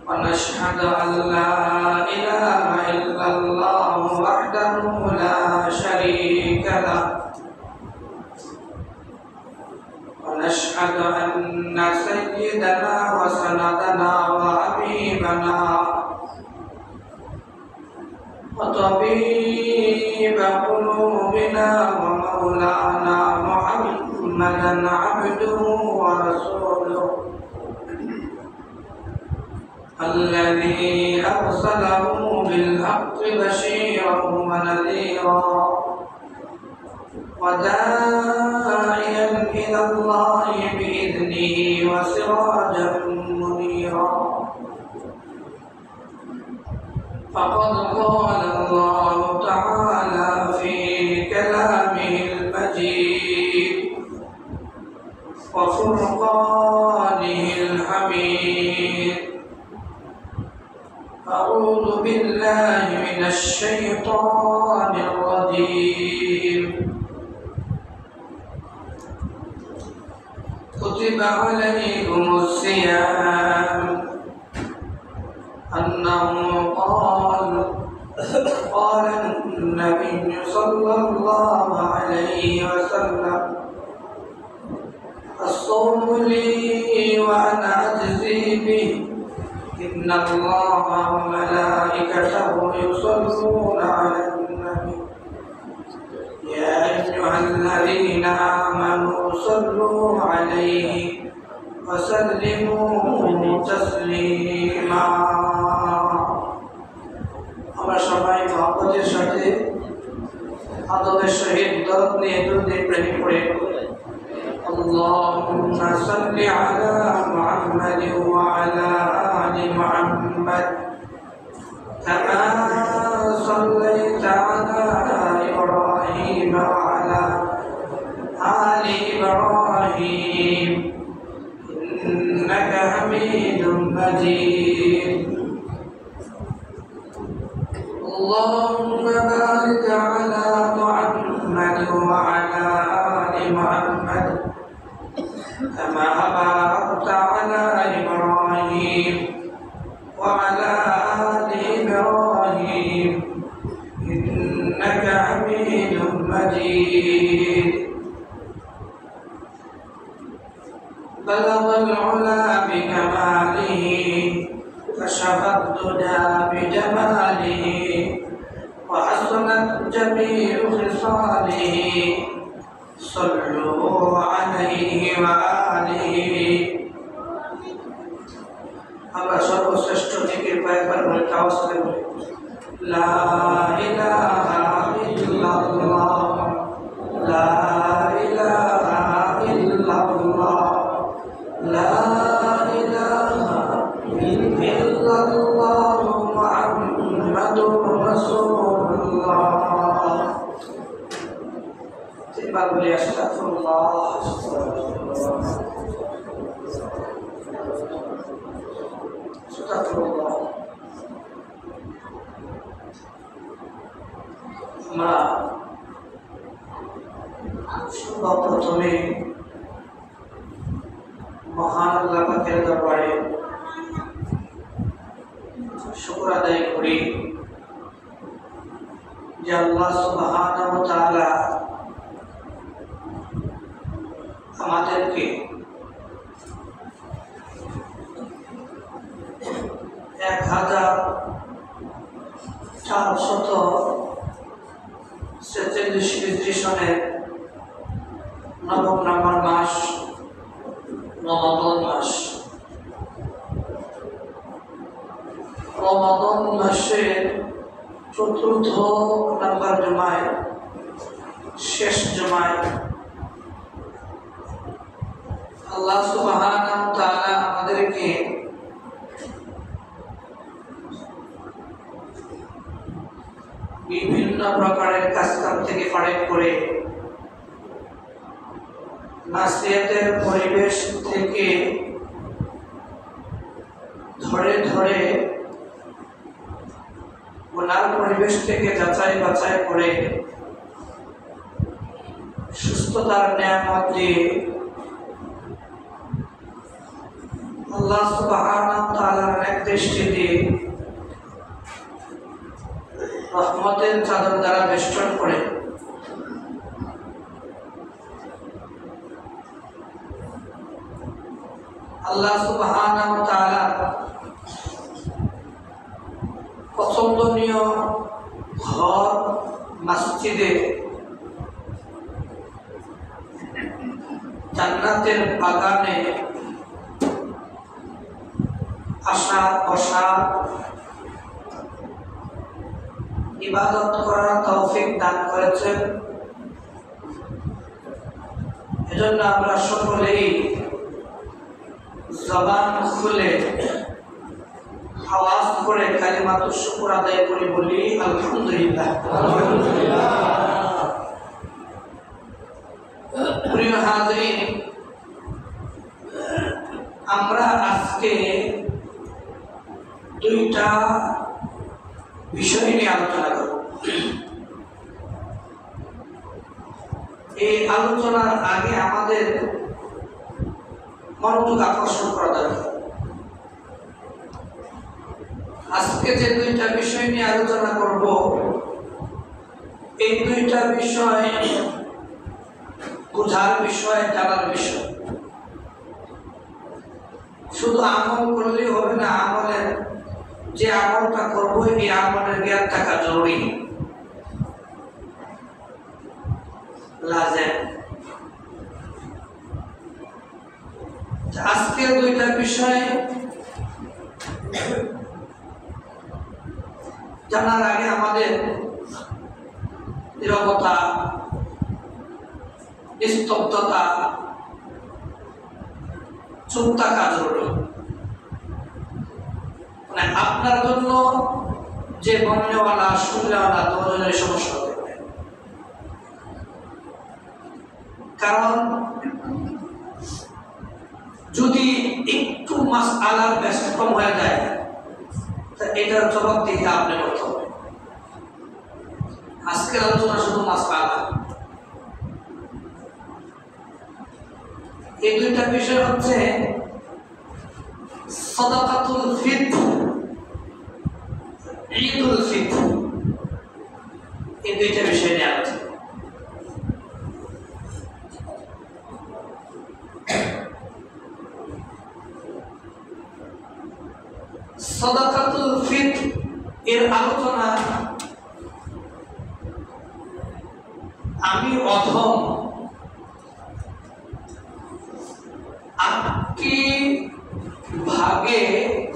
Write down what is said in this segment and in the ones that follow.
ونشهد أن لا إله إلا الله وحده لا شريك له ونشهد أن سيدنا وسندنا وحبيبنا وطبيب قلوبنا ومولانا محمدا عبده ورسوله الذي أرسله بالحق بشيرا ونذيرا وداعيا إلى الله بإذنه وسراجا منيرا فقد قال الله تعالى في كلامه المجيد وفرقانه الحميد أعوذ بالله من الشيطان الرجيم كتب عليكم الصيام أنه قال النبي صلى الله عليه وسلم الصوم لي وأنا أجزي به إن الله وملائكته يصلون على النبي يا أيها الذين آمنوا صلوا عليه وسلموا تسليما আমরা সবাই মহব্বতের সাথে আদবের সহিত দরদ নিয়ে দুরূদে প্রেম করে اللهم صل على محمد وعلى آل محمد كما صليت على إبراهيم وعلى آل إبراهيم إنك حميد مجيد اللهم بارك على محمد وعلى آل محمد كما باركت على إبراهيم وعلى آل إبراهيم إنك حميد مجيد بلغ العلا بكماله كشف الدجى بجماله وحسنت جميع خصاله صلوا عليه وآله আমরা সর্বশ্রেষ্ঠ জিকির কয়েকবার বলে আওয়াজ করে বলি লা ইলাহা ইল্লাল্লাহ লা ইলাহা ইল্লাল্লাহ লা ইলাহা ইল্লাল্লাহ মুহাম্মাদুর রাসূলুল্লাহ তিনবার বলি আস্তাগফিরুল্লাহ আস্তাগফিরুল্লাহ আমরা সর্বপ্রথমে মহান আল্লাহ পাকের দরবারে শুকর আদায় করি যে আল্লাহ সুবহানাহু ওয়া তাআলা আমাদেরকে 1446 হিজরি সনের নবম নম্বর মাস রমাদান মাস রমাদান মাসের চতুর্থ নম্বর জুমায় শেষ জুমায় আল্লাহ সুবহানাহু ওয়া তাআলা আমাদেরকে বিভিন্ন প্রকারের কাজকাম থেকে ফারেক করে নাসিহতের পরিবেশ থেকে ধরে ধরে ওনার পরিবেশ থেকে যাচাই বাছাই করে সুস্থতার নিয়ামত দিয়ে আল্লাহ সুবহানাহু ওয়া তাআলার নির্দেশটি দিয়ে রহমতের চাদর দ্বারা বেষ্টন করে আল্লাহ সুবহানাহু ওয়া তাআলা পছন্দনীয় ঘর মসজিদে জান্নাতের বাগানে আসা বসা ইবাদত করার তৌফিক দান করেছেন। এজন্য আমরা সকলেই জবান খুলে আওয়াজ করে কালিমাতুশ শুকর আদায় করে বলি আলহামদুলিল্লাহ। প্রিয় হাজরিন, আমরা আজকে দুইটা বিষয় নিয়ে আলোচনা করব। এই আলোচনার আগে আমাদের মনোযোগ আকর্ষণ করা দরকার। আজকে যে দুইটা বিষয় নিয়ে আলোচনা করব, এই দুইটা বিষয় বোঝার বিষয়, জানার বিষয়। শুধু আমল করলেই হবে না, আমলের যে আমলটা করবো এই আমলের জ্ঞান থাকা জরুরি, লাজেম। আজকের দুইটা বিষয় জানার আগে আমাদের নীরবতা, নিস্তব্ধতা, চুপ থাকা জরুরি। মানে আপনার জন্য যে বলনেওয়ালা শুননেওয়ালা দুজনের সমস্যা হবে, কারণ যদি একটু মাসআলার ব্যস্তম হয়ে যায় তা এটার জবাব দিতে আপনি করতে হবে। আজকের আলোচনা শুধু মাসআলা। এই দুইটা বিষয় হচ্ছে সাদাকাতুল ফিতর, ঈদুল ফিতর। এই দুইটা বিষয় নিয়ে আলোচনা। সাদাকাতুল ফিতর এর আলোচনা আমি অধম 8টি ভাগে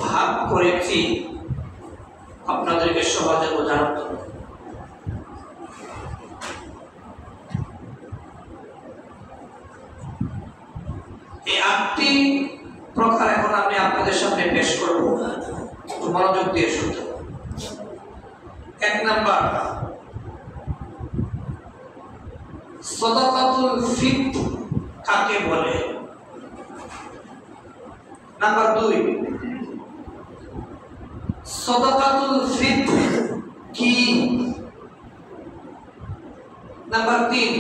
ভাগ করেছি আপনাদেরকে সহজে বোঝানোর জন্য। এই 8টি প্রকার এখন আমি আপনাদের সামনে পেশ করব, মনোযোগ দিয়ে শুনতে। 1 নাম্বার, সাদাকাতুল ফিতর কাকে বলে। নাম্বার 2, সাদাকাতুল ফিতর কি। নাম্বার 3,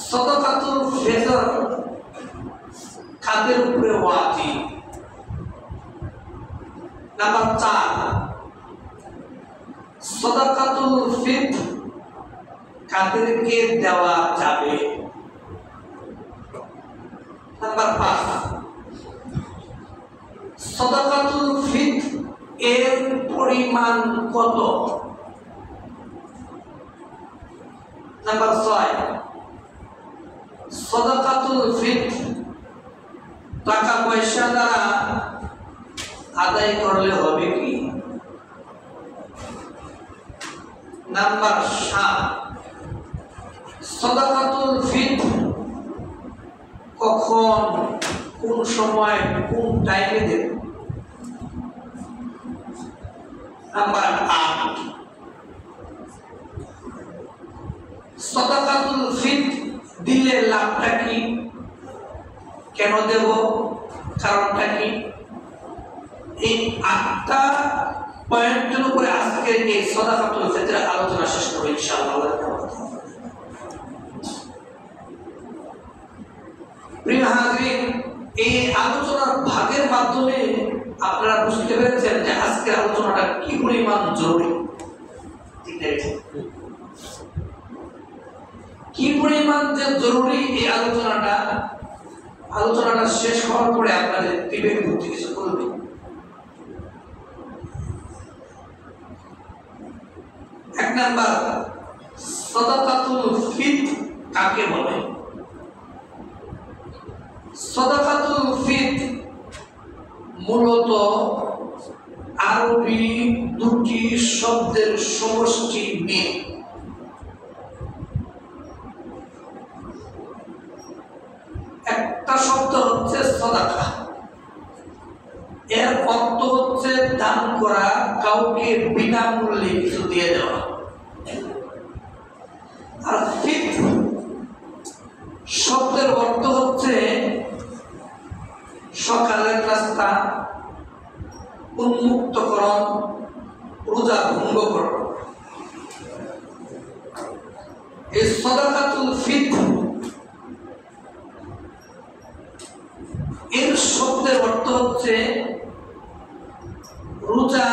সাদাকাতুল ফিতর কাদের উপরে ওয়াজিব। নাম্বার 4, সাদাকাতুল ফিতর কাদেরকে দেওয়া যাবে। নাম্বার 5, সাদাকাতুল ফিতর এর পরিমাণ কত। নাম্বার 6, সাদাকাতুল ফিতর টাকা পয়সা দ্বারা আদায় করলে হবে কি। নাম্বার 7, সাদাকাতুল ফিতর কখন, কোন সময়, কোন টাইমে দেব। নাম্বার 8, সাদাকাতুল ফিতর দিলে লাভটা কি, কেন দেব, কারণটা কি। এই 8টা পয়েন্টের উপরে আজকে এই সাদাকাতুল ফিতরের আলোচনা শেষ করব ইনশাআল্লাহ। প্রিয় হাজরিন, এই আলোচনার ভাগের মাধ্যমে আপনারা বুঝতে পেরেছেন যে আজকের আলোচনাটা কি পরিমাণ জরুরি, কি পরিমাণ যে জরুরি। এই আলোচনাটা শেষ হওয়ার পরে আপনাদের বিবেক বুদ্ধি কিছু করবে। এক নাম্বার, সাদাকাতুল ফিতর কাকে বলে? সাদাকাতুল ফিতর মূলত আরবি দুটি শব্দের সমষ্টি নিয়ে। একটা শব্দ হচ্ছে সাদাকা, এর অর্থ হচ্ছে দান করা, কাউকে বিনামূল্যে কিছু দিয়ে দেওয়া। আর ফিতর শব্দের অর্থ হচ্ছে সকালের নাস্তা, উন্মুক্তকরণ, রোজা ভঙ্গকরণ। এই সাদাকাতুল ফিতর এর শব্দের অর্থ হচ্ছে রোজা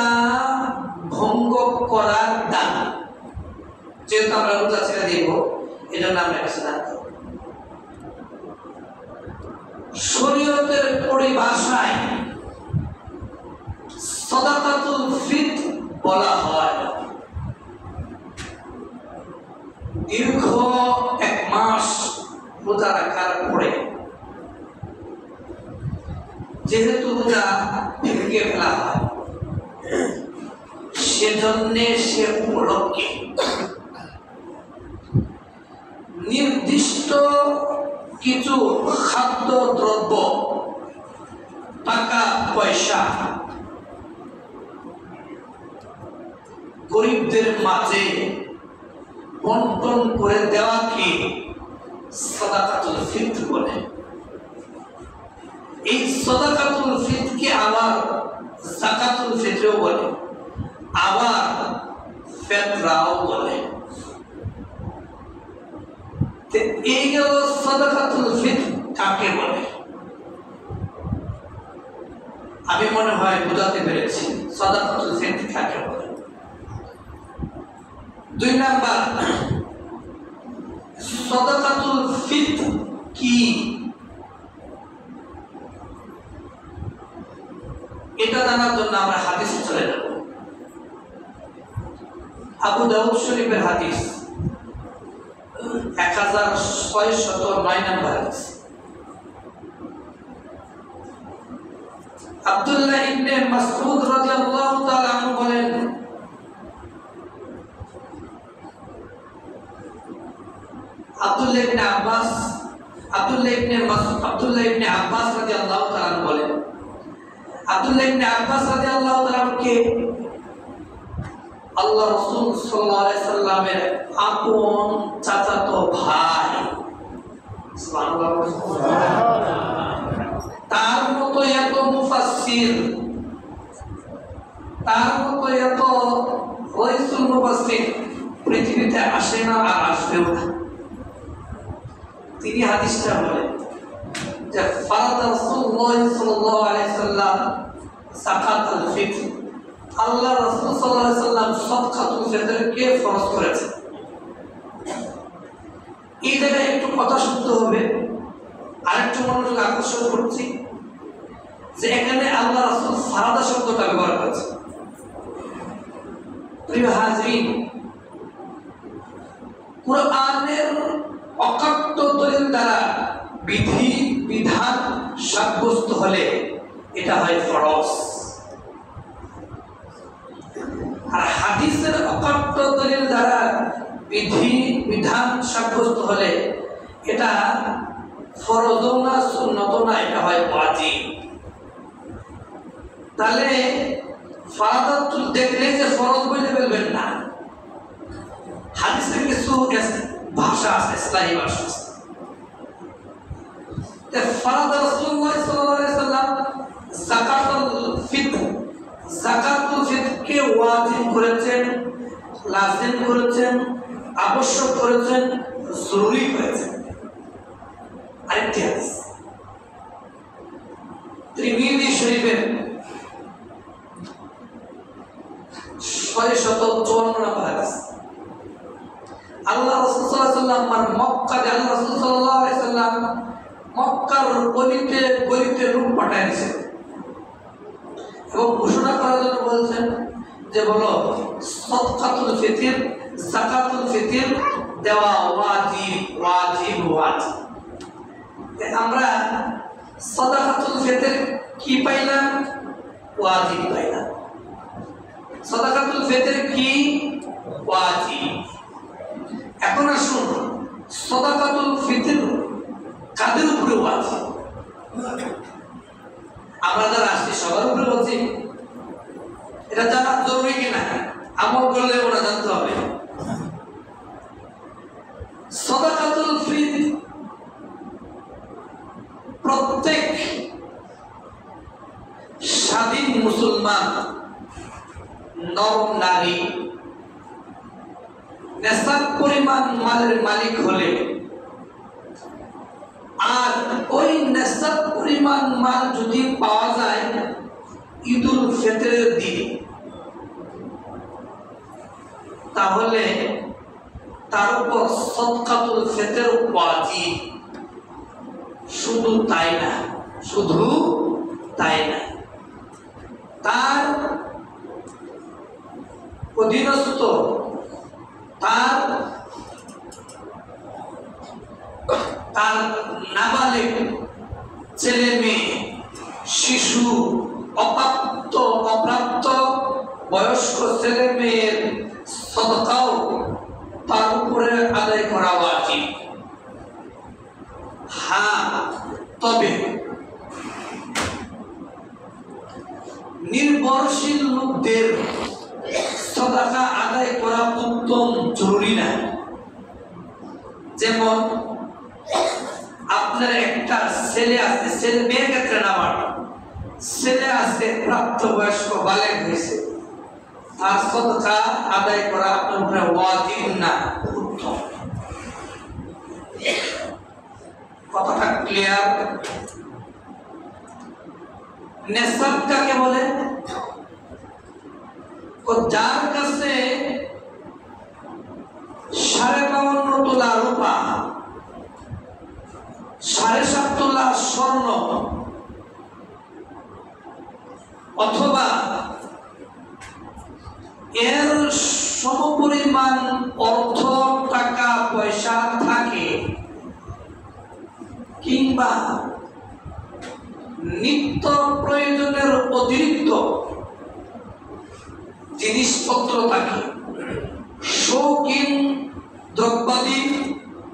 ভঙ্গ করার দান। যেহেতু আমরা রোজা ছেড়ে দিব, এটার নাম রেখেছে দান। শরীয়তের পরিভাষায় সাদাকাতুল ফিতর বলা হয় দীর্ঘ এক মাস রোজা রাখার পরে, যেহেতু রোজা ভেঙে ফেলা হয়, সেজন্য সে উপলক্ষে নির্দিষ্ট কিছু খাদ্য দ্রব্য, টাকা পয়সা গরিবদের মাঝে বন্টন করে দেওয়াকে সাদাকাতুল ফিতর বলে। এই সাদাকাতুল ফিতরকে আবার যাকাতুল ফিতরও বলে, আবার ফিতরাও বলে। এই গেল সাদাকাতুল ফিতর কাকে বলে। আমি মনে হয় বুঝাতে পেরেছি সাদাকাতুল ফিতর কাকে বলে। দুই নাম্বার, সাদাকাতুল ফিতর কি, এটা জানার জন্য আমরা হাদিসে চলে যাব। আবু দাউদ শরীফের হাদিস 1609 নম্বর হাদিস। আব্দুল্লাহ ইবনে মাসউদ রাদিয়াল্লাহু তাআলা আনহু বলেন, আব্দুল্লাহ ইবনে আব্বাস রাদিয়াল্লাহু তাআলা আনহু বলেন, আব্দুল্লাহ ইবনে আব্বাস রাদিয়াল্লাহু তাআলা কে আল্লাহ রাসূল সাল্লাল্লাহু আলাইহি সাল্লামের আপন চাচাতো ভাই। সুবহানাল্লাহ। তার মতো এত মুফাসসির, তার মতো এত রাইসুল মুফাসসির পৃথিবীতে আসে না, আর আসবেও না। তিনি হাদিসটা বলেন যে ফারাদা রাসূলুল্লাহ সাল্লাল্লাহু আলাইহি সাল্লাম যাকাতুল ফিতর, আল্লাহ রাসূল সাল্লাল্লাহু আলাইহি সাল্লাম সাদকাতুল ফিতরকে ফরজ করেছেন। এই জায়গায় একটু কথা শুনতে হবে। আরেকটু মনোযোগ আকর্ষণ করছি যে এখানে আল্লাহ রাসূল ফারাদা শব্দটা ব্যবহার করেছেন। প্রিয় হাজরিন, কুরআনের অকাট্য দলিল দ্বারা বিধি বিধান সাব্যস্ত হলে এটা হয় ফরজ, আর হাদিসের অকাট্য দলিল দ্বারা বিধি বিধান সাব্যস্ত হলে এটা ফরজ না সুন্নত না, এটা হয় ওয়াজিব। তাহলে ফারাদাতুল দেখলে যে ফরজ বলে ফেলবেন না, হাদিসের কিছু ভাষা আছে, ইসলামী ভাষা আছে। ফারাদা রাসূলুল্লাহ সাল্লাল্লাহু আলাইহি সাল্লাম যাকাতুল ফিতরকে ওয়াজিব করেছেন, লাজিম করেছেন, আবশ্যক করেছেন, জরুরি করেছেন। আরেকটি হাদিস তিরমিজি শরীফের 654 নম্বর হাদিস। আল্লাহ রাসূল সাল্লাল্লাহু আলাইহি ওয়াসাল্লাম মক্কাতে আল্লাহ রাসূল সাল্লাল্লাহু আলাইহি ওয়াসাল্লাম মক্কার গলিতে গলিতে লোক পাঠাইছেন এবং ঘোষণা করার জন্য বলছেন যে বলো সাদকাতুল ফিতর, যাকাতুল ফিতর দেওয়া ওয়াজিব ওয়াজিব ওয়াজিব। আমরা সাদাকাতুল ফিতর কি পাইলাম? ওয়াজিব পাইলাম। সাদাকাতুল ফিতর কি? ওয়াজিব। এখন আসুন সাদাকাতুল ফিতর কাদের উপরে ওয়াজিব? আমরা যারা আসছি সবার উপরে ওয়াজিব? এটা জানা জরুরি কিনা? আমল করলে ওরা জানতে হবে। সাদাকাতুল ফিতর প্রত্যেক স্বাধীন মুসলমান নর নারী নেশাব পরিমাণ মালের মালিক হলে আর ওই নেশাব পরিমাণ মাল যদি পাওয়া যায় ঈদুল ফিতরের দিন, তাহলে তার উপর সাদকাতুল ফিতর ওয়াজিব। শুধু তাই না, শুধু তাই না, তার অধীনস্থ তার নাবালিগ ছেলে মেয়ে, শিশু, অপ্রাপ্ত বয়স্ক ছেলে মেয়ের সদকাও তার উপরে আদায় করা উচিত। হ্যাঁ, তবে নির্ভরশীল লোকদের সদকা আদায় করা উত্তম জরুরি না। যেমন আপনার একটা ছেলে আছে, ছেলে মেয়ের ক্ষেত্রে না, ছেলে আছে প্রাপ্তবয়স্ক বালেগ হয়েছে, তার সদকা আদায় করা আপনার উপরে ওয়াজিব না, উত্তম। কথাটা ক্লিয়ার? নেশাব কাকে বলে? যার কাছে 52.5 তোলা রূপা, 7.5 তোলা স্বর্ণ অথবা এর সমপরিমাণ অর্থ টাকা পয়সা থাকে, কিংবা নিত্য প্রয়োজনের অতিরিক্ত জিনিসপত্র থাকে, শৌখিন দ্রব্যাদি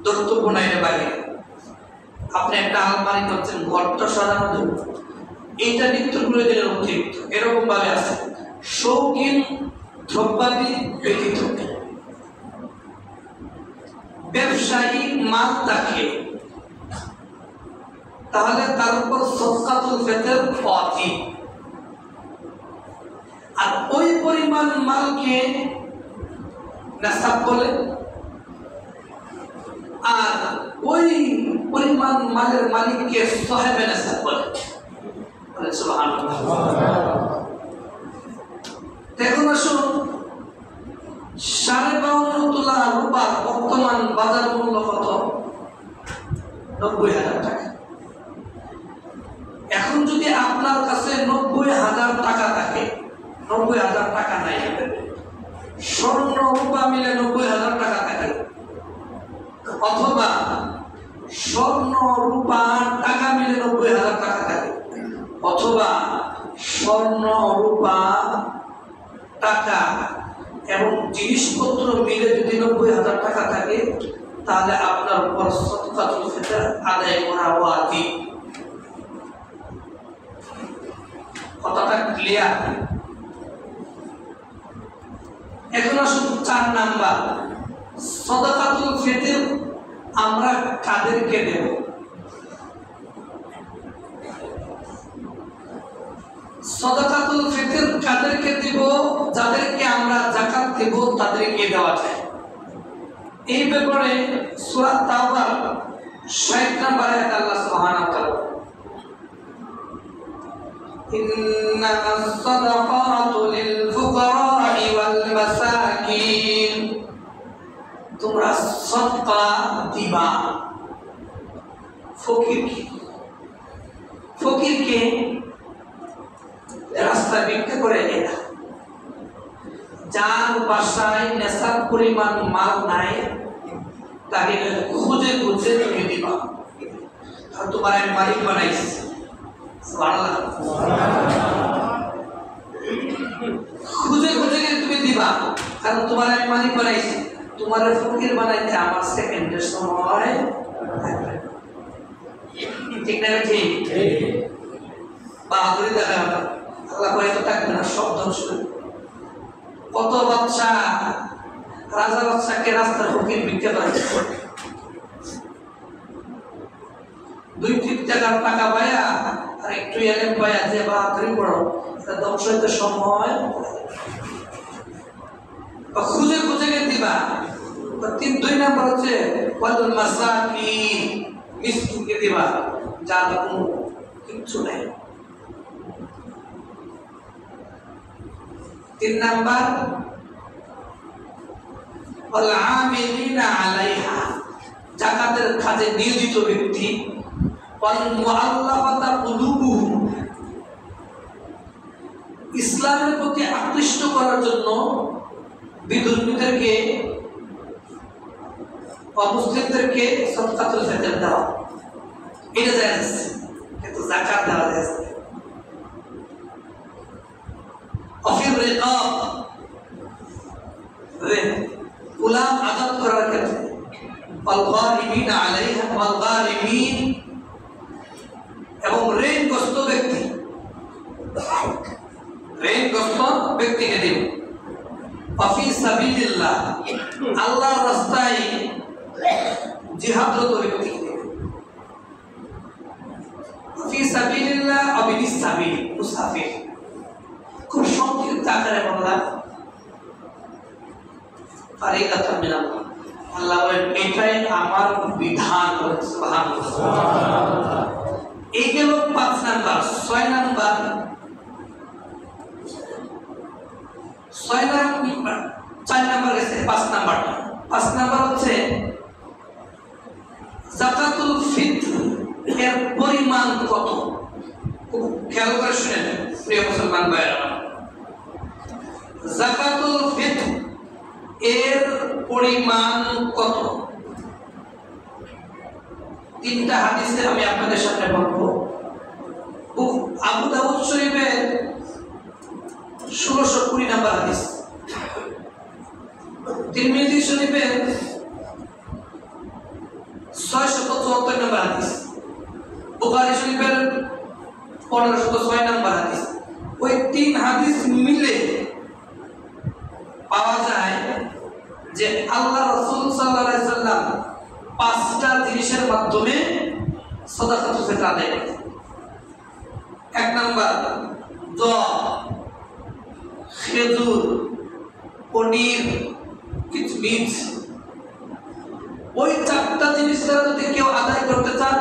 দ্রব্য নাইরে বাইরে। আপনি একটা আলমারি করছেন ঘরটা সাজানোর জন্য, এইটা নিত্য প্রয়োজনের অতিরিক্ত, এরকম ভাবে আছে। শৌখিন দ্রব্যাদি ব্যতীত ব্যবসায়ী মাল থাকে, তাহলে তার উপর সাদকাতুল ফিতর ওয়াজিব। আর ওই পরিমাণ মালকে নেশাব বলে, আর ওই পরিমাণ মালের মালিককে সাহেবে নেশাব বলে। সুবহানাল্লাহ। দেখুন, আসুন 52.5 তোলা রূপার বর্তমান বাজার মূল্য কত? 90,000 টাকা। এখন যদি আপনার কাছে 90,000 টাকা থাকে, 90,000 টাকা নাই, স্বর্ণ রূপা মিলে 90,000 টাকা থাকে, অথবা স্বর্ণ রূপা টাকা মিলে 90,000 টাকা থাকে, অথবা স্বর্ণ রূপা টাকা এবং জিনিসপত্র মিলে যদি 90,000 টাকা থাকে, তাহলে আপনার উপর সাদকাতুল ফিতর আদায় করা ওয়াজিব। কথাটা ক্লিয়ার? এখন আসুন 4 নাম্বার, সাদকাতুল ফিতর আমরা কাদেরকে দেব? সাদাকাতুল ফিতর কাদেরকে দিব? যাদেরকে আমরা যাকাত দেব তাদেরকে দেওয়া যায়। এই ব্যাপারে সূরা তাওবার 60 নম্বর আয়াত আল্লাহ সুবহানাহু ওয়া তাআলা ইন্নামাস সাদাকাতু লিল ফুকারা'i ওয়াল মাসাকিন, তোমরা সদকা দিবা ফকিরকে রাস্তা বিক্রি করে এটা, যার বাসায় নেশার পরিমাণ মাল নাই তাকে খুঁজে খুঁজে তুমি দিবা। আর তোমার আমি মালিক বানাইছি, খুঁজে খুঁজে তুমি দিবা, কারণ তোমার আমি মালিক বানাইছি। তোমার ফকির বানাইতে আমার সেকেন্ডের সময় থাকবে, ঠিক না? ঠিক বাহাদুরি দেখা হবে, আল্লাহ হয়তো থাকবে না, সব ধ্বংস। কত বাচ্চা রাজা বাচ্চাকে রাস্তার ফকির বিক্রি করে, 2-3 টাকার টাকা পায়া আর একটু এলেম পায়া যে বাহাদুরি করো, এটা ধ্বংস হইতে সময় খুঁজে খুঁজে দিবা। 2 নাম্বার হচ্ছে ওয়াল মাসাকিন, মিসকিনকে দিবা যার কোনো কিচ্ছু নাই। 3 নাম্বার ওয়াল আমিলিনা আলাইহা, যাকাতের কাজে নিয়োজিত ব্যক্তি। ওয়াল মুআল্লাফাতা কুলুবুহুম, ইসলামের প্রতি আকৃষ্ট করার জন্য বিধর্মীদেরকে অমুসলিমদেরকে সদকাতুল ফিতর দেওয়া, এটা জায়েজ, কিন্তু যাকাত দেওয়া জায়েজ না। অফির রিকাব, গোলাম আজাদ করার ক্ষেত্রে, ওয়াল গারিমিনা আলাইহা ওয়াল গারিমিন, এবং ঋণগ্রস্ত ব্যক্তিকে দিন। ওয়াফি সাবিলিল্লাহ, আল্লাহর রাস্তায় জিহাদরত ব্যক্তিকে দিন। ওয়াফি সাবিলিল্লাহ আবিনিস সাবিল, মুসাফির, খুব সংক্ষিপ্ত আকারে বললাম। ফারিদাতাম মিনাল্লাহ, আল্লাহ বলেন এটাই আমার বিধান। সুবহানাল্লাহ। এই গেল 5 নাম্বার। 6 নাম্বার, 4 নাম্বার গেছে, 5 নাম্বারটা। 5 নাম্বার হচ্ছে যাকাতুল ফিতর এর পরিমাণ কত। খুব খেয়াল করে শুনেন প্রিয় মুসলমান ভাইরা, যাকাতুল ফিতর এর পরিমাণ কত? 3টা হাদিসে আমি আপনাদের সামনে বলবো। আবু দাউদ শরীফের 1620 নাম্বার হাদিস, তিরমিজি শরীফের 674 নাম্বার হাদিস, বুখারী শরীফের 1506 নাম্বার হাদিস। ওই 3 হাদিস মিলে পাওয়া যায় যে আল্লাহ রাসূল সাল্লাল্লাহু আলাইহি সাল্লাম 5টা জিনিসের মাধ্যমে সাদাকাতুল ফিতর আদায় করেন। 1 নাম্বার দোয়া, খেজুর, পনির, কিচমিচ। ওই 4টা জিনিস দ্বারা যদি কেউ আদায় করতে চান,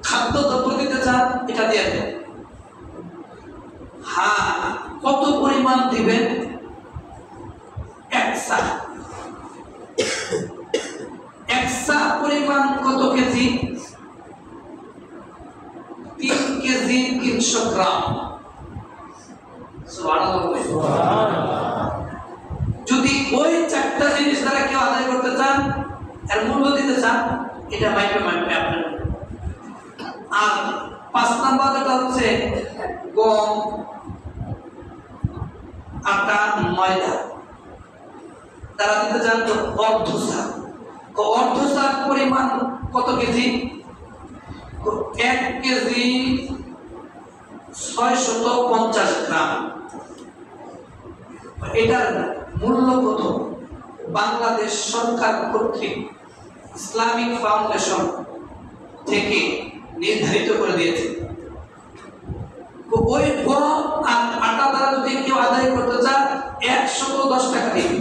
খাদ্য দ্রব্য দিতে চান, এটা দিয়ে দেন। হ্যাঁ, কত পরিমাণ দিবেন? 1 সা। 1 সা পরিমাণ কত কেজি? 3 কেজি 300 গ্রাম। যদি ওই 4টা জিনিস দ্বারা কেউ আদায় করতে চান, এর মূল্য দিতে চান, এটা মাইপে আপনার। আর 5 নাম্বার যেটা হচ্ছে গম, আটা, ময়দা তারা দিতে চান তো অর্ধ-সা। অর্ধ-সার পরিমাণ কত কেজি? 1 কেজি 650 গ্রাম। এটার মূল্য কত? বাংলাদেশ সরকার কর্তৃক ইসলামিক ফাউন্ডেশন থেকে নির্ধারিত করে দিয়েছে। ওই গম আর আটা দ্বারা যদি কেউ আদায় করতে চান, 110 টাকা দিবে।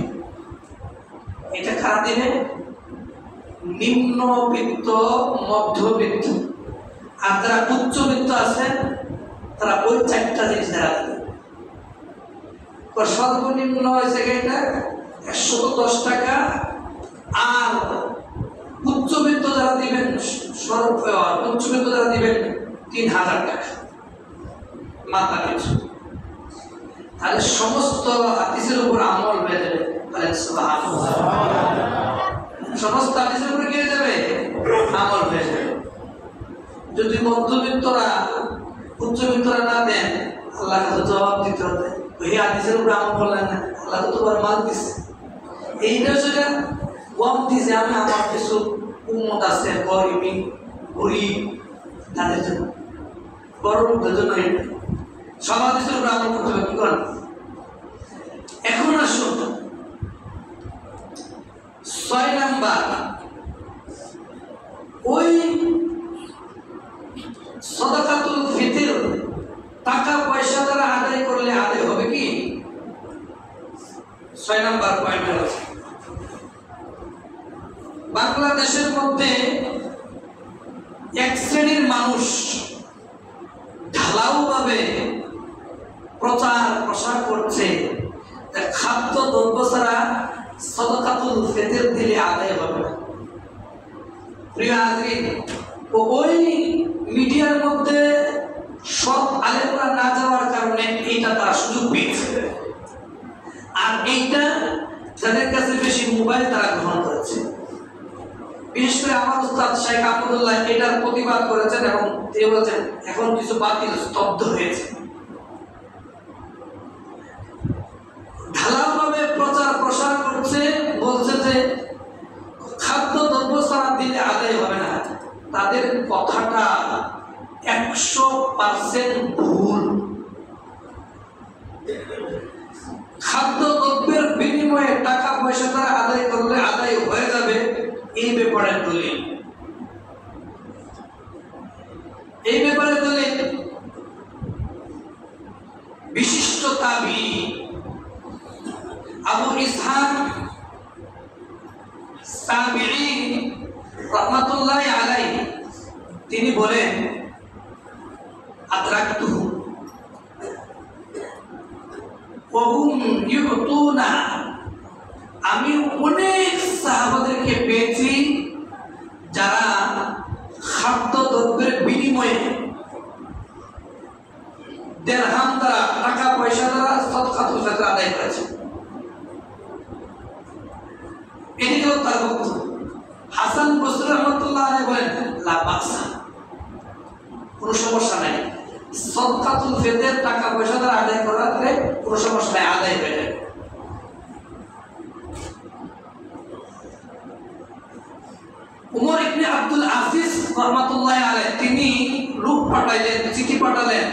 এটা কারা দিবে? নিম্নবিত্ত, মধ্যবিত্ত। আর যারা উচ্চবিত্ত আছেন তারা ওই 4টা জিনিস দ্বারা দেবে। সর্বনিম্ন হয়েছে এটা 110 টাকা, আর উচ্চবিত্ত যারা দিবেন উচ্চবিত্ত যারা দিবেন 3000 টাকা মাথা পিছু। তাহলে সমস্ত হাদিসের উপর আমল হয়ে যাবে। সমস্ত হাদিসের উপরে কি হয়ে যাবে? আমল হয়ে যাবে। যদি মধ্যবিত্তরা উচ্চবিত্তরা না দেন, আল্লাহ কাছে জবাব দিতে হবে, ওই হাদিসের উপরে আমল করলেন না, আল্লাহ তো তোমার মাল দিচ্ছে। এইটা সেটা কম দিছে, আমি আমার কিছু উম্মত আছে গরিব তাদের জন্য, বড় লোকদের জন্য সব হাদিসের উপরে আমল করতে হবে। কি করেন? এখন আসুন 6 নাম্বার, ওই সাদাকাতুল ফিতর টাকা পয়সা দ্বারা আদায় করলে আদায় হবে কি? 6 নাম্বার পয়েন্ট আছে। বাংলাদেশের মধ্যে এক শ্রেণীর মানুষ ঢালাও ভাবে প্রচার প্রসার করছে খাদ্য দ্রব্য ছাড়া সাদাকাতুল ফিতর দিলে আদায় হবে না। প্রিয় হাজরিন, ওই মিডিয়ার মধ্যে সব আলেমরা না যাওয়ার কারণে এইটা তারা সুযোগ পেয়েছে, আর এইটা যাদের কাছে বেশি মোবাইল তারা গ্রহণ করেছে। বিশেষ করে আমার উস্তাদ শেখ আহমদুল্লাহ এটার প্রতিবাদ করেছেন এবং তিনি বলেছেন এখন কিছু বাতিল স্তব্ধ হয়েছে। ঢালাওভাবে প্রচার প্রসার করছে, বলছে যে খাদ্য দ্রব্য ছাড়া দিলে আদায় হবে না। তাদের কথাটা 100% ভুল। খাদ্য দ্রব্যের বিনিময়ে টাকা পয়সা দ্বারা আদায় করলে আদায় হয়ে যাবে, এই ব্যাপারে দলিল। এই ব্যাপারে দলিল বিশিষ্ট তাবী আবু ইসহাক সাবিঈ রাহমাতুল্লাহি আলাইহি তিনি বলেন, আদরাকতুহু ওয়া হুম ইউতুনা, আমি অনেক সাহাবাদেরকে পেয়েছি যারা খাদ্য দ্রব্যের বিনিময়ে দিরহাম দ্বারা টাকা পয়সা দ্বারা সাদকাতুল ফিতর আদায় করেছে। এটি হলো তার বক্তব্য। হাসান বসরি রাহমাতুল্লাহ আলাইহি বলেন, লা বাসা, কোনো সমস্যা নাই, সাদকাতুল ফিতর টাকা পয়সা দ্বারা আদায় করাতে কোনো সমস্যা নাই, আদায় হয়ে যাবে। উমর ইবনে আব্দুল আজিজ রাহমাতুল্লাহি আলাইহি তিনি লোক পাঠাইলেন, চিঠি পাঠালেন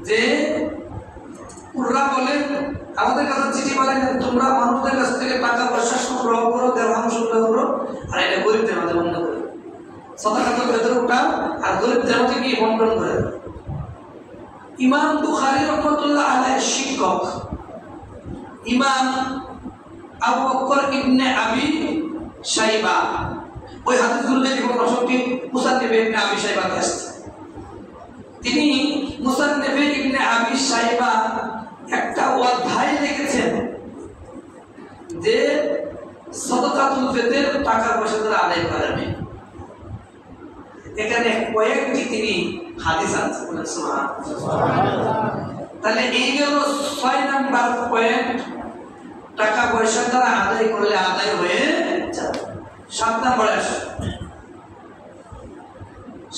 যে কুররা বলেন আমাদের কাছে চিঠি পাঠালেন, তোমরা মানুষদের কাছ থেকে টাকা পয়সা সংগ্রহ করো, দিরহাম সংগ্রহ করো, আর এটা গরিবদের মাঝে বন্ধ করো, সাদাকাতুল ফিতর উঠাও আর গরিবদের মাঝে কি বন্টন করে। ইমাম বুখারী রাহমাতুল্লাহ আলাইহির শিক্ষক ইমাম আবু বকর ইবনে আবি শাইবা, ওই হাদিসগুলো দেখি প্রসঙ্গে মুসান্নিফ ইবনে আবি শাইবা আসছে। তিনি মুসান্নিফ ইবনে আবি শাইবা একটা অধ্যায় লিখেছেন যে সাদাকাতুল ফিতর টাকা পয়সা দ্বারা আদায় করা যাবে। এখানে কয়েকটি তিনি হাদিস আছে, বলেন সুবহানাল্লাহ। তাহলে এই গেল 6 নাম্বার পয়েন্ট, টাকা পয়সা দ্বারা আদায় করলে আদায় হয়ে যাবে। 7 নাম্বার আসে।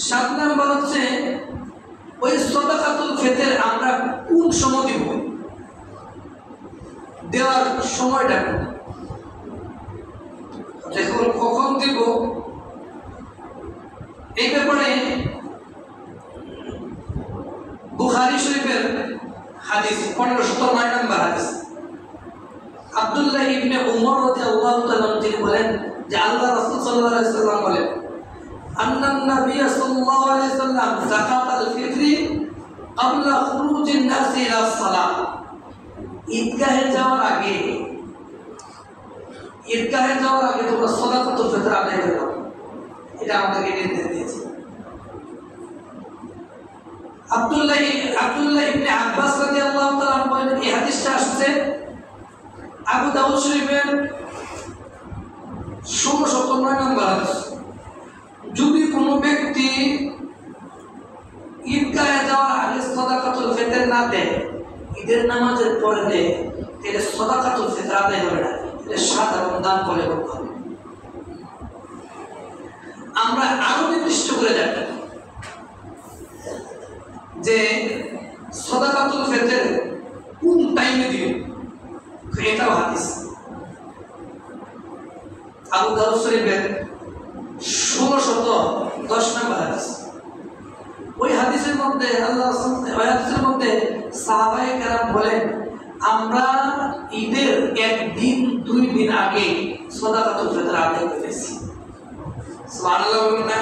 7 নাম্বার হচ্ছে ওই সাদাকাতুল ফিতর আমরা কোন সময় দিব, দেওয়ার সময়টা দেখুন কখন দিব। এই ব্যাপারে বুখারী শরীফের হাদিস 1509 নাম্বার হাদিস, আব্দুল্লাহ ইবনে উমর রাদিয়াল্লাহু তাআলা তিনি বলেন যে আল্লাহ রাসূল সাল্লাল্লাহু আলাইহি ওয়াসাল্লাম বলেন, আন্নান নবী সাল্লাল্লাহু আলাইহি ওয়াসাল্লাম যাকাতুল ফিতরি ক্বাবলা খুরুজিন নাস ইলা সালাত, ঈদগাহে যাওয়ার আগে তোমরা সাদাকাতুল ফিতর আদায় করো, এটা আমাদেরকে নির্দেশ দিয়েছে। আব্দুল্লাহ ইবনে আব্বাস রাদিয়াল্লাহু তাআলা বলেন এই হাদিসটা আসছে আবু দাউদ শরীফের 1609 নম্বর হাদিস। যদি কোনো ব্যক্তি ঈদগাহে যাওয়ার আগে সাদাকাতুল ফিতর না দেয়, ঈদের নামাজের পরে দেয়, তাহলে সাদাকাতুল ফিতর আদায় হবে না, এটা সাধারণ দান করে করতে হবে। আমরা আরো নির্দিষ্ট করে দেখব যে সাদাকাতুল ফিতর কোন টাইমে দিবে, এটাও হাদিস। আবু দাউদ শরীফের 1610 নম্বর হাদিস। ওই হাদিসের মধ্যে আল্লাহ ওই হাদিসের মধ্যে সাহাবায়ে কেরাম বলেন আমরা ঈদের একদিন 2 দিন আগে সাদাকাতুল ফিতর আদায় করেছি। সুবহানাল্লাহ বলুন না?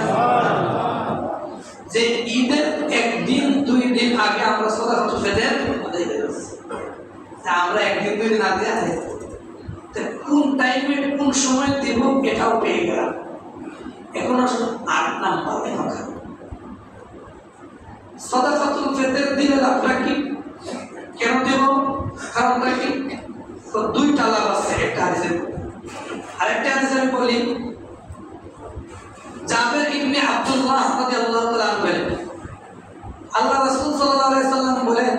যে ঈদের একদিন 2 দিন আগে আমরা সাদাকাতুল ফিতর আদায় করেছি। তা আমরা একদিন 2 দিন আগে আদায় করি, তা কোন টাইমে কোন সময় দেব এটাও পেয়ে গেলাম। এখন আসলে 8 নাম্বার কথা, সাদাকাতুল ফিতর দিলে লাভটা কি, কেন দেব, কারণটা কি? তো দুইটা লাভ আছে একটা হাদিসে। আরেকটা হাদিস আমি বলি, জাবের ইবনে আব্দুল্লাহ রাদিয়াল্লাহু তাআলা বলেন আল্লাহ রাসূল সাল্লাল্লাহু আলাইহি সাল্লাম বলেন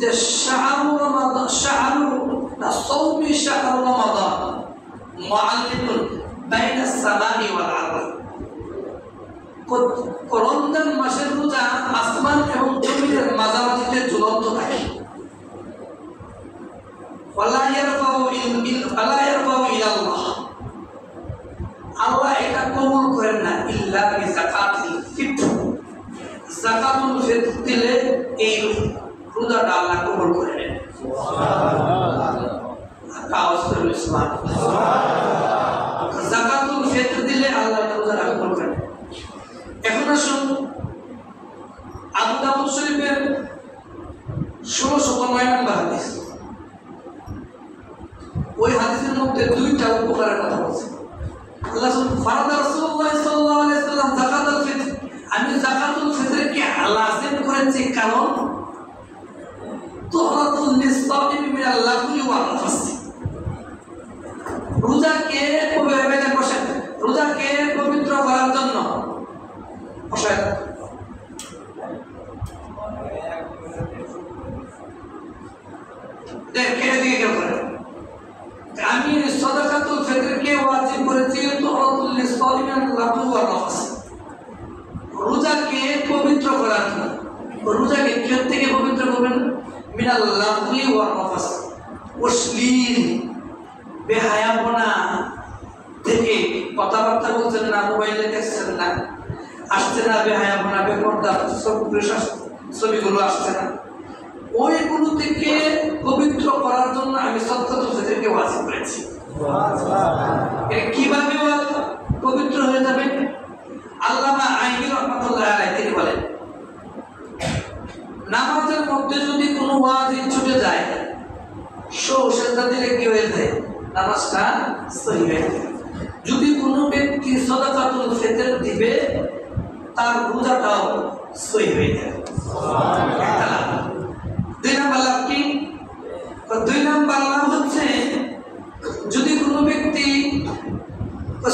যে শাহরু রমাদান শাহরু সাওমি শাহরু রমাদান মুআল্লিকুন বাইনা সামাই ওয়াল আরদ। রমজান মাসের রোজা আসমান এবং জমিনের মাঝামাঝিতে ঝুলন্ত থাকে। ওয়ালা ইয়ারফাউ ইলাল্লাহ, আল্লাহ এটা কবুল করেন না ইল্লা বিযাকাতিল ফিতর, যাকাতুল ফিতর দিলে এই রোজাটা আল্লাহ কবুল করে নেন। যাকাতুল ফিতর দিলে আল্লাহ রোজাটা কবুল করে নেন। এখন আসুন আবু দাউদ শরীফের 1609 নম্বর হাদিস। ওই হাদিসের মধ্যে দুইটা উপকারের কথা বলছে। আল্লাহ ফারাদা রাসূলুল্লাহ সাল্লাল্লাহু আলাইহি ওয়াসাল্লাম যাকাতুল ফিতর, আমি যাকাতুল ফিতরকে লাযিম করেছি কারণ তুহরাতুল লিসাইমি মিনাল লাগwi ওয়াল রাফস, রোজাকে পবিত্র করার জন্য আমি সাদাকাতুল ফিতরকে ওয়াজিব করেছি তুহরাতুল লিসাইমি মিনাল লাগwi ওয়াল রাফস, রোজাকে পবিত্র করার জন্য। রোজাকে কি থেকে পবিত্র করবেন? মিনাল লাগwi ওয়াল রাফস, অশ্লীল বেহায়াপনা থেকে, কথাবার্তা বলছেন না, মোবাইলে দেখছেন না, আসছে না বেহায়াপনা বেপর্দা ছবিগুলো আসছে না, ওইগুলো থেকে পবিত্র করার জন্য আমি সাদাকাতুল ফিতরকে ওয়াজিব করেছি। কিভাবে পবিত্র হয়ে যাবে? আল্লামা আইনি রাহমাতুল্লাহ আলাইহি তিনি বলেন নামাজের মধ্যে যদি কোনো ওয়াজিব ছুটে যায়, সেজদা দিলে কি হয়ে যায়? নামাজটা সহিহ হয়ে যায়। যদি কোনো ব্যক্তি সাদাকাতুল ফিতর দিবে তার রোজাটাও সহিহ হয়ে যায়। সুবহানাল্লাহ। 2 নম্বর লাভ কি? 2 নম্বর লাভ হচ্ছে যদি কোনো ব্যক্তি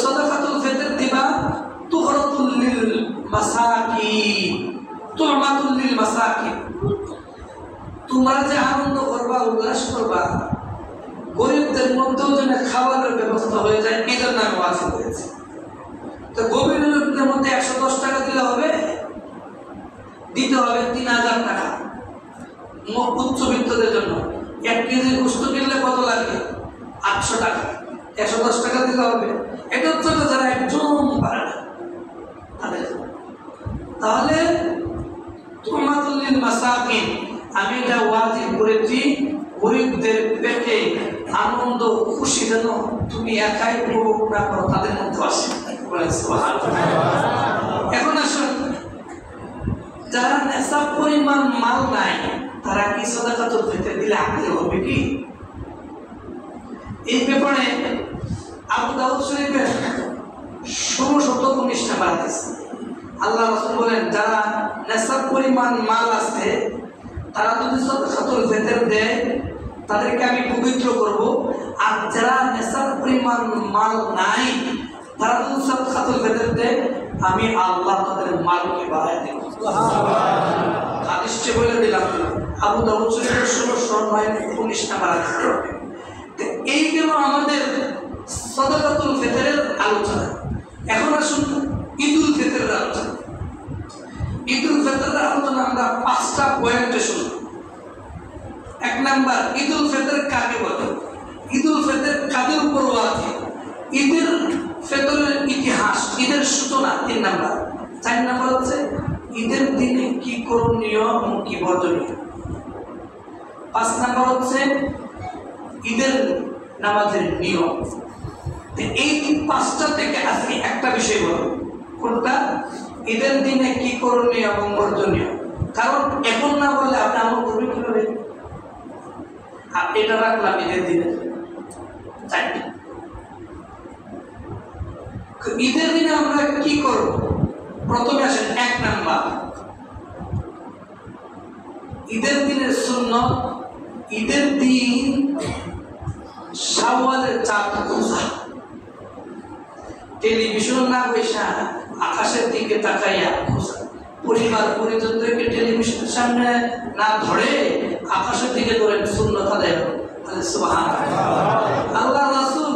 সাদাকাতুল ফিতর দিবা তুহরাতুল লিল মাসাকিন, তুহরাতুল লিল মাসাকিন, তোমরা যে আনন্দ করবা উল্লাস করবা, গরিবদের মধ্যেও যেন খাবারের ব্যবস্থা হয়ে যায়, এই জন্য আমি ওয়াজিব করেছি। তো গরিবদের মধ্যে 110 টাকা দিলে হবে, দিতে হবে 3000 টাকা। উচ্চবিত্তদের জন্য 1 কেজি গোশত কিনলে কত লাগে? 800 টাকা, 110 টাকা দিলে হবে। এটা হচ্ছে যারা একদম পারে না তাদের। তাহলে তুহরাতুল লিল মাসাকিন আমি এটা ওয়াজিব করেছি, গরিবদের পেটে আনন্দ খুশি যেন তুমি একাই উপভোগ না করো, তাদের মধ্যে আসে। এখন আসুন, যারা নেশা পরিমাণ মাল নাই তারা কি সাদাকাতুল ফিতর দিলে আগে হবে কি? এই ব্যাপারে আবু দাউদ শরীফের 1619 নম্বর হাদিস আল্লাহ রাসূল বলেন যারা নেশাব পরিমাণ মাল আছে তারা যদি সাদাকাতুল ফিতর দেয় তাদেরকে আমি পবিত্র করব, আর যারা নেশাব পরিমাণ মাল নাই তারা যদি সাদাকাতুল ফিতর দেয় আমি আল্লাহ তাদের মালকে বাড়ায় দেব। সুবহানাল্লাহ। হাদিসে বলে দিলাম আবু দাউদ শরীফের 1619 নম্বর হাদিস। তো এই গেল আমাদের সাদাকাতুল ফিতরের আলোচনা। এখন আসুন ঈদুল ফিতরের আলোচনা। ঈদুল ফিতরের আলোচনা আমরা 5টা পয়েন্টে শুনব। 1 নাম্বার, ঈদুল ফিতর কাকে বলে, ঈদুল ফিতর কাদের উপর ওয়াজিব, ঈদের ফিতরের ইতিহাস, ঈদের সূচনা 3 নাম্বার। 4 নাম্বার হচ্ছে ঈদের দিনে কি করণীয় এবং কি বর্জনীয়। 5 নাম্বার হচ্ছে ঈদের নামাজের নিয়ম। এই 5টা থেকে আজকে একটা বিষয় বলব, কোনটা? ঈদের দিনে কি করণীয় এবং বর্জনীয়। কারণ এখন না বললে আপনি আমল করবেন কিভাবে? আপনি এটা রাখলাম ঈদের দিনে 4টি। ঈদের দিনে আমরা কি করব? প্রথমে আসেন 1 নাম্বার, ঈদের দিনের সুন্নাত। ঈদের দিন শাওয়ালের চাঁদ খোঁজা, টেলিভিশন না বসা আকাশের দিকে তাকাইয়া খোঁজা, পরিবার পরিজনদেরকে টেলিভিশনের সামনে না ধরে আকাশের দিকে ধরে সুন্নাত আদায় করুন। সুবহানাল্লাহ। আল্লাহ রাসূল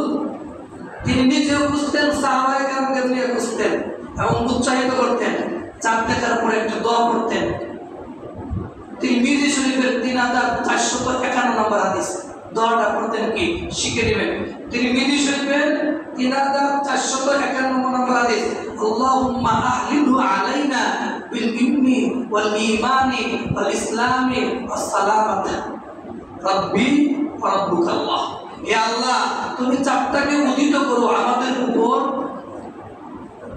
তিনি নিজেও খুঁজতেন, সাহাবায়ে কেরামকে নিয়ে খুঁজতেন এবং উৎসাহিত করতেন। চাঁদ দেখার পরে একটা দোয়া করতেন। তিরমিজি শরীফের 3451 নম্বর হাদিস। দোয়াটা করতেন কি? শিখে নেবেন। তিরমিজি শরীফের 3451 নম্বর হাদিস। আল্লাহুম্মা আহলিহু আলাইনা বিল ইলমি ওয়াল ঈমানি ওয়াল ইসলামি ওয়াস সালামাতি রাব্বি ওয়া রাব্বুকাল্লাহ। হে আল্লাহ, তুমি চাঁদটাকে উদিত করো আমাদের উপর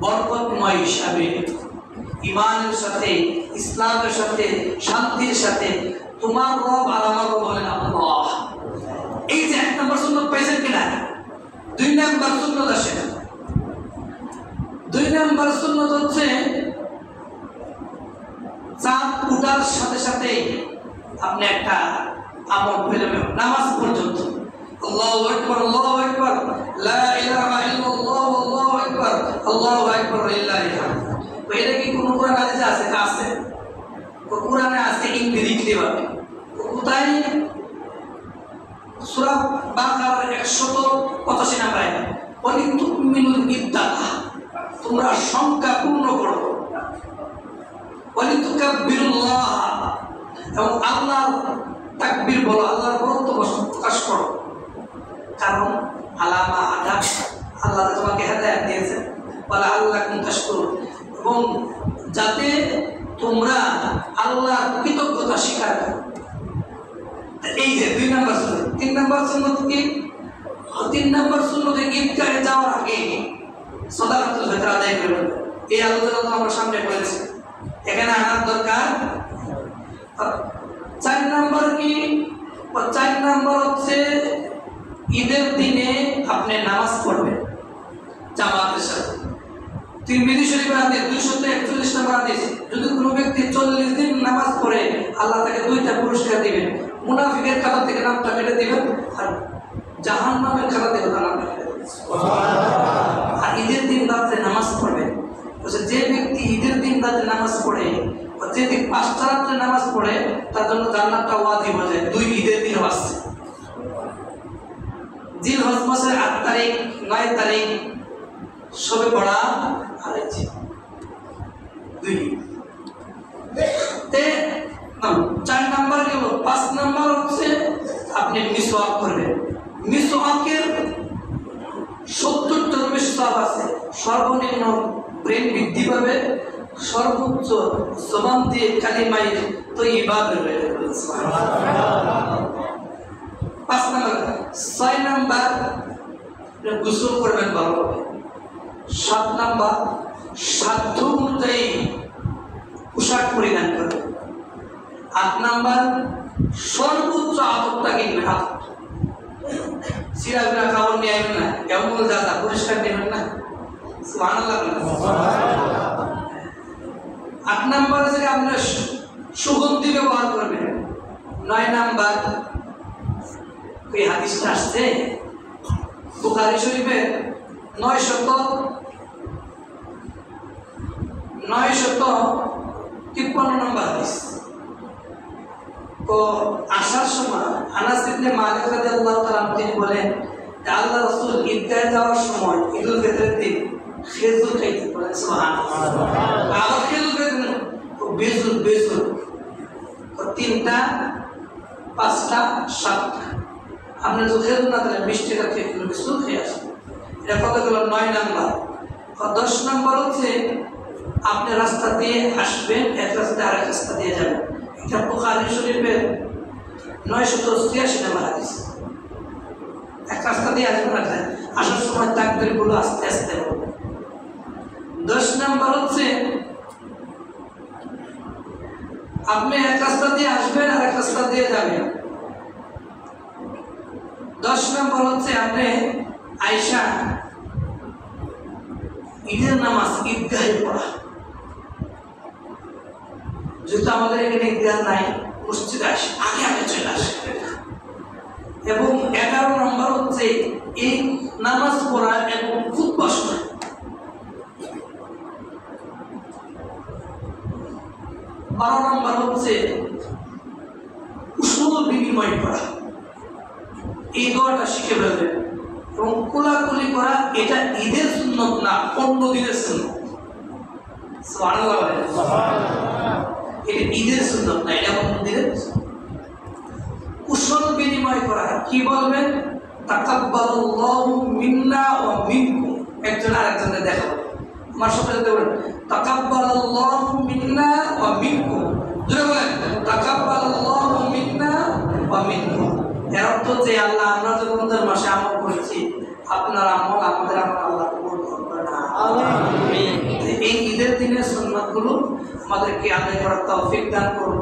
বরকতময় হিসাবে, ঈমানের সাথে, ইসলামের সাথে, শান্তির সাথে। তোমার রব আর আমার রব হলেন আল্লাহ। এই যে 1 নম্বর সুন্নাত পাইছেন কিনা? 2 নম্বর সুন্নাত আসে। 2 নম্বর সুন্নাত হচ্ছে চাঁদ উঠার সাথে সাথে আপনি একটা আমল ফেলবেন নামাজ পর্যন্ত। আল্লাহু আকবার, আল্লাহু আকবার, লা ইলাহা ইল্লাল্লাহ, আল্লাহু আকবার, আল্লাহু আকবার, লিল্লাহিল হামদ। এটা কি কোন কোরআন হাদিসে আছে? আছে। কোরআনে আছে ইনডিরেক্টলি ভাবে। কোথায়? সূরা বাকারার 185 নম্বর আয়াত। ওয়ালিতুমিনুল ইদ্দাহ, তোমরা সংখ্যা পূর্ণ করো। ওয়ালিতুকাব্বিরুল্লাহ, এবং আল্লাহর তাকবীর বলো, আল্লাহর বরত্ব প্রকাশ করো। কারণ আলামা আদা, আল্লাহ তোমাকে হেদায়েত দিয়েছেন, ওয়ালা আল্লাকুম তাশকুরুন, এবং যাতে তোমরা আল্লাহর কৃতজ্ঞতা স্বীকার করো। এই যে 2 নম্বর সুন্নাত। 3 নম্বর সুন্নাত কি? 3 নম্বর সুন্নতে ঈদগাহে যাওয়ার আগে সাদাকাতুল ফিতর আদায় করবেন। এই আলোচনা তো আমরা সামনে করেছি, এখানে আনার দরকার। 4 নম্বর কি? 4 নম্বর হচ্ছে ঈদের দিনে আপনি নামাজ পড়বেন জামাতের সাথে। তিরমিজি শরীফের হাদিস 241 নম্বর হাদিস। যদি কোনো ব্যক্তি 40 দিন নামাজ পড়ে আল্লাহ তাকে 2টা পুরস্কার দিবেন। মুনাফিকের খাতা থেকে নামটা কেটে দিবেন, আর জাহান্নামের খাতা থেকে নামটা কেটে দিবেন। সুবহানাল্লাহ। আর ঈদের দিন রাতে নামাজ পড়বেন। যে ব্যক্তি ঈদের দিন রাতে নামাজ পড়ে, যে ব্যক্তি 5টা রাতে নামাজ পড়ে, তার জন্য জান্নাতটা ওয়াজিব হয়ে যায়। 2 ঈদের দিন আসছে। জিলহজ মাসের 8 তারিখ, 9 তারিখ সবে পড়া হয়েছে। 4 নাম্বার গেল। 5 নাম্বার হচ্ছে আপনি মিসওয়াক করবেন। মিসওয়াকের 70টার বেশি সওয়াব আছে। সর্বনিম্ন ব্রেন বৃদ্ধি পাবে, সর্বোচ্চ জবান দিয়ে কালিমায়ে তয়্যিবা বের হয়ে যাবে। সুবহানাল্লাহ। 5 নাম্বার। 6 নাম্বার গোসল করবেন ভালোভাবে। 7 নাম্বার সাধ্য অনুযায়ী পোশাক পরিধান করবেন। 8 নাম্বার সর্বোচ্চ আদবটা কিনবেন। আদব সিরাজরা খাবার নিয়ে আসবেন না, কেমন দাদা পরিষ্কার নেবেন না। সুবহানাল্লাহ। 8 নাম্বার যে আপনার সুগন্ধি ব্যবহার করবেন। 9 নাম্বার এই হাদিসটা আসছে বুখারী শরীফের 953 নম্বর হাদিস। তো আসার সময় আনাস ইবনে মালিক রাদিয়াল্লাহু তাআলা তিনি বলেন যে আল্লাহ রাসূল ঈদগাহ যাওয়ার সময় ঈদুল ফিতরের দিন খেজুর খাইতে বলেন সুবহানাল্লাহ। আবার খেজুর খাইতেন বেজুর তিনটা 5টা 7টা আপনি তো খেজুর না দিলে মিষ্টিটা খেয়ে বেজুর খেয়ে আসেন। এটা কত গেল 9 নাম্বার। 10 নাম্বার হচ্ছে আপনি রাস্তা দিয়ে আসবেন, এক রাস্তা আরেক রাস্তা দিয়ে যাবেন। এটা বুখারী শরীফের 983 নম্বর হাদিস। এক রাস্তা দিয়ে আসবেন, আসার সময় তাকবীরগুলো আস্তে আস্তে বলবেন। 10 নাম্বার হচ্ছে আপনি এক রাস্তা দিয়ে আসবেন আর এক রাস্তা দিয়ে যাবেন। 10 নাম্বার হচ্ছে আপনি আয়েশা ঈদের নামাজ ঈদগাহে পড়া। যেহেতু আমাদের এখানে ঈদগাহ নাই, মসজিদে আসে আগে আগে চলে আসে। এবং 11 নম্বর হচ্ছে এই নামাজ পড়া এবং খুতবা শোনা। 12 নম্বর হচ্ছে কুশল বিনিময় করা। এই দোয়াটা শিখে ফেলবেন। এবং কোলাকুলি করা এটা ঈদের সুন্নত না, অন্য দিনের সুন্নত। সুবহানাল্লাহ বলেন। এটা ঈদের সুন্নত না, এটা অন্য দিনের। কুশল বিনিময় করা কি বলবেন? তাকাব্বালাল্লাহু মিন্না ওয়া মিনকুম। একজন আরেকজনকে দেখাবো, আমার সাথে সাথে বলেন তাকাব্বালাল্লাহু মিন্না ওয়া মিনকুম। জোরে বলেন তাকাব্বালাল্লাহু মিন্না ওয়া মিনকুম। এর অর্থ যে আল্লাহ আমরা যে রমজান মাসে আমল করেছি, আপনার আমল আমাদের আমল আল্লাহ কবুল করবেন। আমিন। এই ঈদের দিনের সুন্নাতগুলো আমাদেরকে আদায় করার তৌফিক দান করুন।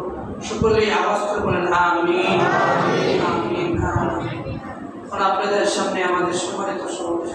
সকলেই আওয়াজ করে বলেন আমিন আমিন আমিন আমিন। আপনাদের সামনে আমাদের সম্মানিত সভাপতি